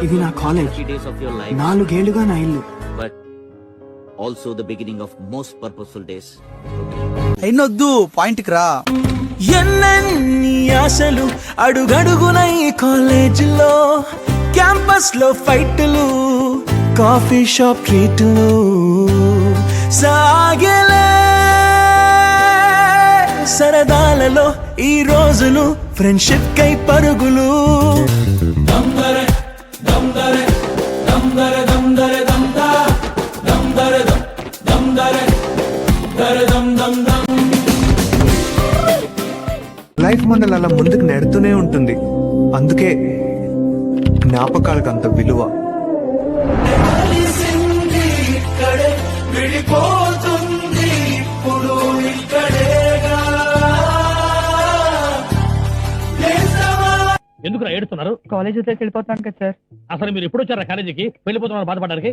ఇది నా college, 30 days of your life, 4 ఏళ్లుగా నా ఇల్లు. but also the beginning of most purposeful days. అయినొద్దు పాయింట్ కి రా. ఎన్నెన్ని ఆశలు అడుగడుగున ఈ కాలేజీలో, క్యాంపస్ లో ఫైట్లు, కాఫీ షాప్ ట్రీట్లు, సాగలే సరదాలలో ఈ రోజులు, ఫ్రెండ్షిప్ కై పరుగులు. దమ్దరే దమ్దరే దమ్దరే దమ్దరే దమ్దా దమ్దరే దమ్దరే దరే దమ్ దమ్ దమ్. లైఫ్ మనల్ని అలా ముందుకు నెడుతూనే ఉంటుంది. అందుకే జ్ఞాపకాలకు అంత విలువ. విడిపోతుంది ఇప్పుడు ఇక్కడేగా. ఎందుకు ఏడుస్తున్నారు? కాలేజ్ వదిలేసి వెళ్ళిపోతున్నాను కదా సార్. అసలు మీరు ఎప్పుడు వచ్చారా కాలేజీకి? వెళ్ళిపోతున్నారు బాధపడడానికి.